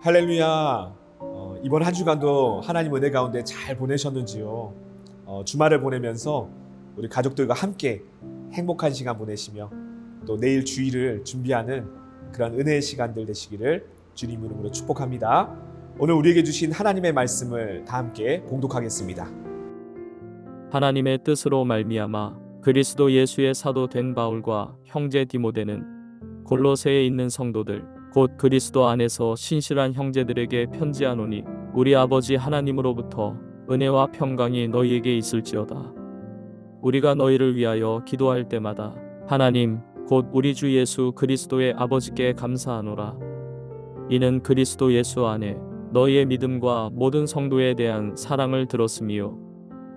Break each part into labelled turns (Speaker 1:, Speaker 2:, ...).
Speaker 1: 할렐루야. 이번 한 주간도 하나님 은혜 가운데 잘 보내셨는지요? 주말을 보내면서 우리 가족들과 함께 행복한 시간 보내시며 또 내일 주일을 준비하는 그런 은혜의 시간들 되시기를 주님 이름으로 축복합니다. 오늘 우리에게 주신 하나님의 말씀을 다 함께 봉독하겠습니다.
Speaker 2: 하나님의 뜻으로 말미암아 그리스도 예수의 사도 된 바울과 형제 디모데는 골로새에 있는 성도들 곧 그리스도 안에서 신실한 형제들에게 편지하노니 우리 아버지 하나님으로부터 은혜와 평강이 너희에게 있을지어다. 우리가 너희를 위하여 기도할 때마다 하나님 곧 우리 주 예수 그리스도의 아버지께 감사하노라. 이는 그리스도 예수 안에 너희의 믿음과 모든 성도에 대한 사랑을 들었으며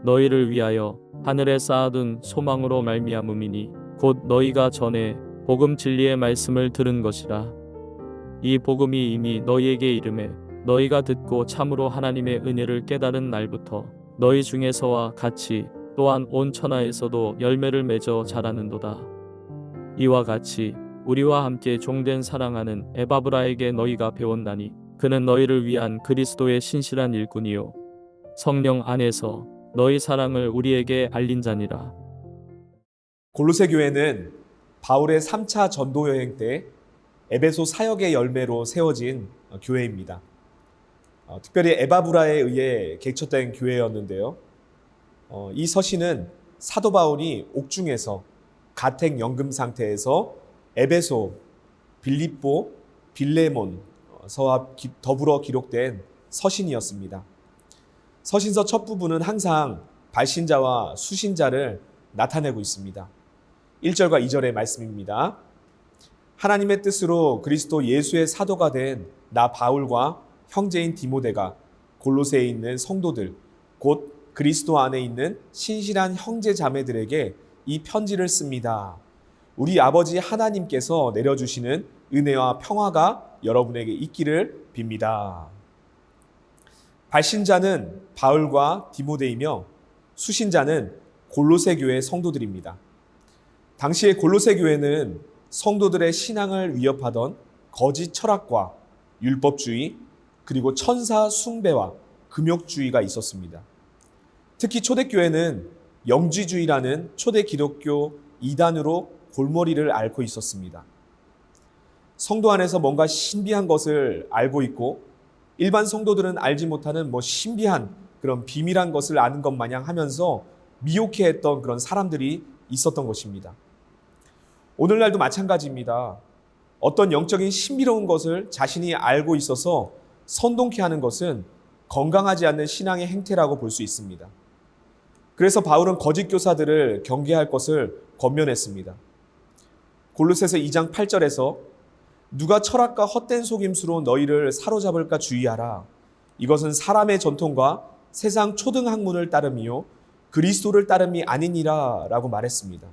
Speaker 2: 너희를 위하여 하늘에 쌓아둔 소망으로 말미암음이니 곧 너희가 전에 복음 진리의 말씀을 들은 것이라. 이 복음이 이미 너희에게 이르매 너희가 듣고 참으로 하나님의 은혜를 깨달은 날부터 너희 중에서와 같이 또한 온 천하에서도 열매를 맺어 자라는도다. 이와 같이 우리와 함께 종된 사랑하는 에바브라에게 너희가 배웠나니 그는 너희를 위한 그리스도의 신실한 일꾼이요 성령 안에서 너희 사랑을 우리에게 알린 자니라.
Speaker 1: 골로새 교회는 바울의 3차 전도 여행 때 에베소 사역의 열매로 세워진 교회입니다. 특별히 에바브라에 의해 개척된 교회였는데요. 이 서신은 사도 바울이 옥중에서 가택 연금 상태에서 에베소, 빌립보, 빌레몬서와 더불어 기록된 서신이었습니다. 서신서 첫 부분은 항상 발신자와 수신자를 나타내고 있습니다. 1절과 2절의 말씀입니다. 하나님의 뜻으로 그리스도 예수의 사도가 된 나 바울과 형제인 디모데가 골로새에 있는 성도들 곧 그리스도 안에 있는 신실한 형제 자매들에게 이 편지를 씁니다. 우리 아버지 하나님께서 내려주시는 은혜와 평화가 여러분에게 있기를 빕니다. 발신자는 바울과 디모데이며 수신자는 골로새 교회 성도들입니다. 당시에 골로새 교회는 성도들의 신앙을 위협하던 거짓 철학과 율법주의 그리고 천사 숭배와 금욕주의가 있었습니다. 특히 초대교회는 영지주의라는 초대 기독교 이단으로 골머리를 앓고 있었습니다. 성도 안에서 뭔가 신비한 것을 알고 있고 일반 성도들은 알지 못하는 신비한 그런 비밀한 것을 아는 것 마냥 하면서 미혹해했던 그런 사람들이 있었던 것입니다. 오늘날도 마찬가지입니다. 어떤 영적인 신비로운 것을 자신이 알고 있어서 선동케 하는 것은 건강하지 않는 신앙의 행태라고 볼 수 있습니다. 그래서 바울은 거짓 교사들을 경계할 것을 권면했습니다. 골로새서 2장 8절에서 누가 철학과 헛된 속임수로 너희를 사로잡을까 주의하라. 이것은 사람의 전통과 세상 초등학문을 따름이요 그리스도를 따름이 아니니라 라고 말했습니다.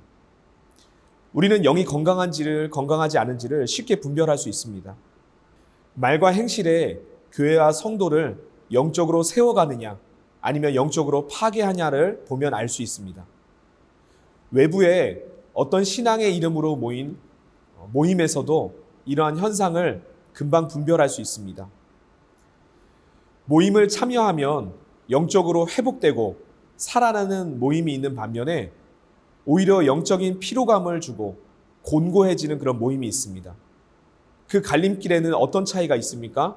Speaker 1: 우리는 영이 건강한지를 건강하지 않은지를 쉽게 분별할 수 있습니다. 말과 행실에 교회와 성도를 영적으로 세워가느냐 아니면 영적으로 파괴하냐를 보면 알 수 있습니다. 외부에 어떤 신앙의 이름으로 모인 모임에서도 이러한 현상을 금방 분별할 수 있습니다. 모임을 참여하면 영적으로 회복되고 살아나는 모임이 있는 반면에 오히려 영적인 피로감을 주고 곤고해지는 그런 모임이 있습니다. 그 갈림길에는 어떤 차이가 있습니까?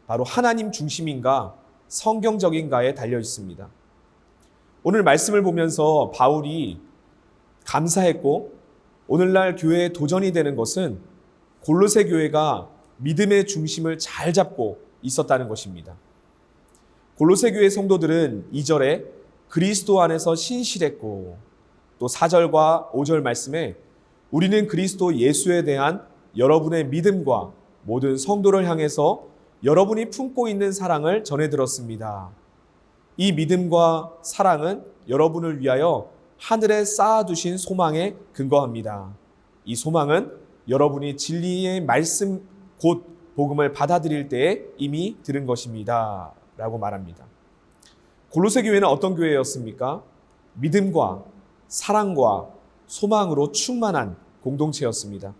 Speaker 1: 바로 하나님 중심인가 성경적인가에 달려 있습니다. 오늘 말씀을 보면서 바울이 감사했고 오늘날 교회의 도전이 되는 것은 골로새 교회가 믿음의 중심을 잘 잡고 있었다는 것입니다. 골로새 교회 성도들은 2절에 그리스도 안에서 신실했고 또 4절과 5절 말씀에 우리는 그리스도 예수에 대한 여러분의 믿음과 모든 성도를 향해서 여러분이 품고 있는 사랑을 전해 들었습니다. 이 믿음과 사랑은 여러분을 위하여 하늘에 쌓아두신 소망에 근거합니다. 이 소망은 여러분이 진리의 말씀 곧 복음을 받아들일 때에 이미 들은 것입니다. 라고 말합니다. 골로새 교회는 어떤 교회였습니까? 믿음과 사랑과 소망으로 충만한 공동체였습니다.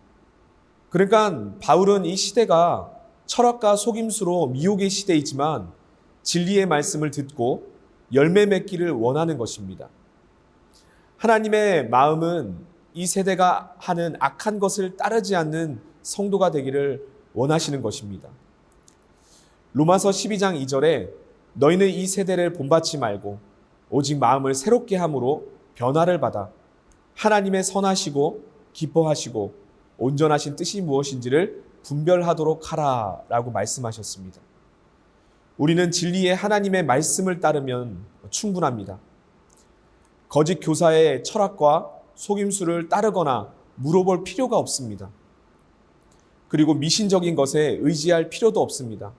Speaker 1: 그러니까 바울은 이 시대가 철학과 속임수로 미혹의 시대이지만 진리의 말씀을 듣고 열매 맺기를 원하는 것입니다. 하나님의 마음은 이 세대가 하는 악한 것을 따르지 않는 성도가 되기를 원하시는 것입니다. 로마서 12장 2절에 너희는 이 세대를 본받지 말고 오직 마음을 새롭게 함으로 변화를 받아 하나님의 선하시고 기뻐하시고 온전하신 뜻이 무엇인지를 분별하도록 하라 라고 말씀하셨습니다. 우리는 진리의 하나님의 말씀을 따르면 충분합니다. 거짓 교사의 철학과 속임수를 따르거나 물어볼 필요가 없습니다. 그리고 미신적인 것에 의지할 필요도 없습니다.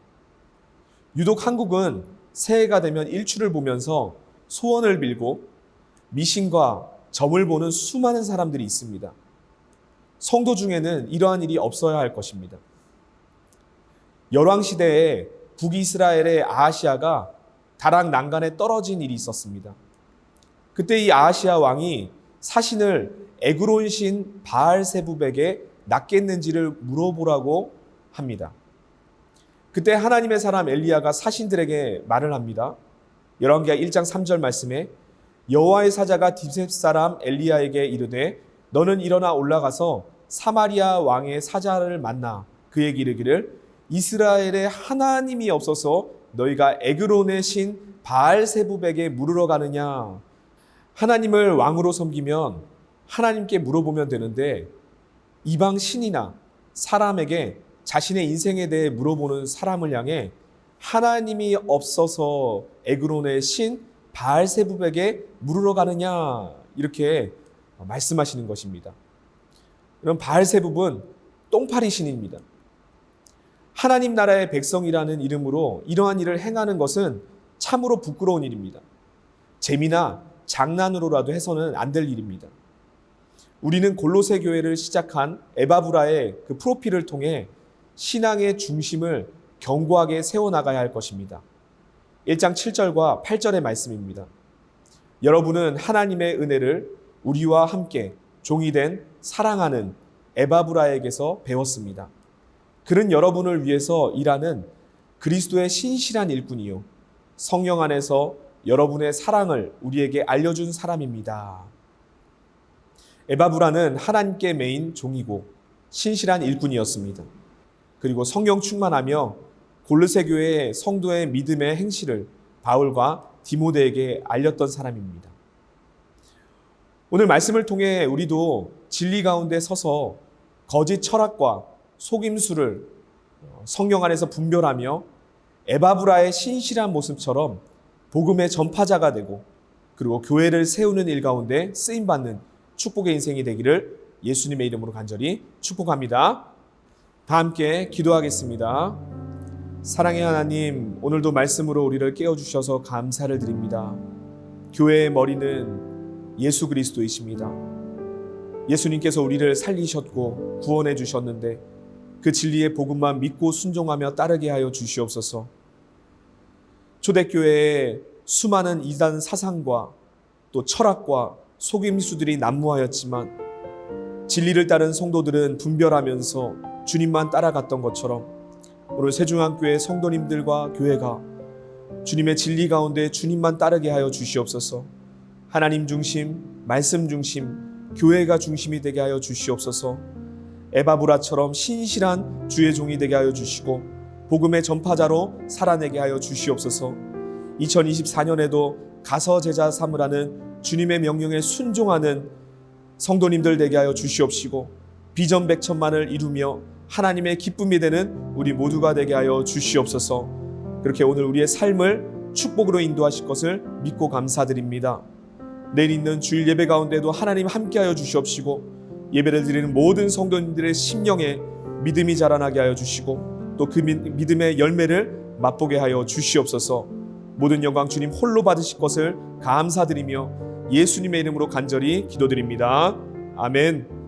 Speaker 1: 유독 한국은 새해가 되면 일출을 보면서 소원을 빌고 미신과 점을 보는 수많은 사람들이 있습니다. 성도 중에는 이러한 일이 없어야 할 것입니다. 열왕시대에 북이스라엘의 아하시아가 다락 난간에 떨어진 일이 있었습니다. 그때 이 아하시아 왕이 사신을 에그론 신 바알세붑에게 낫겠는지를 물어보라고 합니다. 그때 하나님의 사람 엘리야가 사신들에게 말을 합니다. 열왕기하 1장 3절 말씀에 여호와의 사자가 디셉 사람 엘리야에게 이르되 너는 일어나 올라가서 사마리아 왕의 사자를 만나 그에게 이르기를 이스라엘에 하나님이 없어서 너희가 에그론의 신 바알세붑에게 물으러 가느냐. 하나님을 왕으로 섬기면 하나님께 물어보면 되는데 이방 신이나 사람에게 자신의 인생에 대해 물어보는 사람을 향해 하나님이 없어서 에그론의 신 바알세붑에게 물으러 가느냐 이렇게 말씀하시는 것입니다. 그럼 바알세붑은 똥파리 신입니다. 하나님 나라의 백성이라는 이름으로 이러한 일을 행하는 것은 참으로 부끄러운 일입니다. 재미나 장난으로라도 해서는 안 될 일입니다. 우리는 골로새 교회를 시작한 에바브라의 그 프로필을 통해 신앙의 중심을 견고하게 세워나가야 할 것입니다. 1장 7절과 8절의 말씀입니다. 여러분은 하나님의 은혜를 우리와 함께 종이 된 사랑하는 에바브라에게서 배웠습니다. 그는 여러분을 위해서 일하는 그리스도의 신실한 일꾼이요 성령 안에서 여러분의 사랑을 우리에게 알려준 사람입니다. 에바브라는 하나님께 매인 종이고 신실한 일꾼이었습니다. 그리고 성령 충만하며 골로새 교회의 성도의 믿음의 행실을 바울과 디모데에게 알렸던 사람입니다. 오늘 말씀을 통해 우리도 진리 가운데 서서 거짓 철학과 속임수를 성령 안에서 분별하며 에바브라의 신실한 모습처럼 복음의 전파자가 되고 그리고 교회를 세우는 일 가운데 쓰임받는 축복의 인생이 되기를 예수님의 이름으로 간절히 축복합니다. 다 함께 기도하겠습니다. 사랑의 하나님, 오늘도 말씀으로 우리를 깨워주셔서 감사를 드립니다. 교회의 머리는 예수 그리스도이십니다. 예수님께서 우리를 살리셨고 구원해 주셨는데 그 진리의 복음만 믿고 순종하며 따르게 하여 주시옵소서. 초대교회에 수많은 이단 사상과 또 철학과 속임수들이 난무하였지만 진리를 따른 성도들은 분별하면서 주님만 따라갔던 것처럼 오늘 새중앙교회 성도님들과 교회가 주님의 진리 가운데 주님만 따르게 하여 주시옵소서. 하나님 중심, 말씀 중심, 교회가 중심이 되게 하여 주시옵소서. 에바브라처럼 신실한 주의 종이 되게 하여 주시고 복음의 전파자로 살아내게 하여 주시옵소서. 2024년에도 가서 제자 삼으라는 주님의 명령에 순종하는 성도님들 되게 하여 주시옵시고 비전 백천만을 이루며 하나님의 기쁨이 되는 우리 모두가 되게 하여 주시옵소서. 그렇게 오늘 우리의 삶을 축복으로 인도하실 것을 믿고 감사드립니다. 내일 있는 주일 예배 가운데도 하나님 함께하여 주시옵시고 예배를 드리는 모든 성도님들의 심령에 믿음이 자라나게 하여 주시고 또 그 믿음의 열매를 맛보게 하여 주시옵소서. 모든 영광 주님 홀로 받으실 것을 감사드리며 예수님의 이름으로 간절히 기도드립니다. 아멘.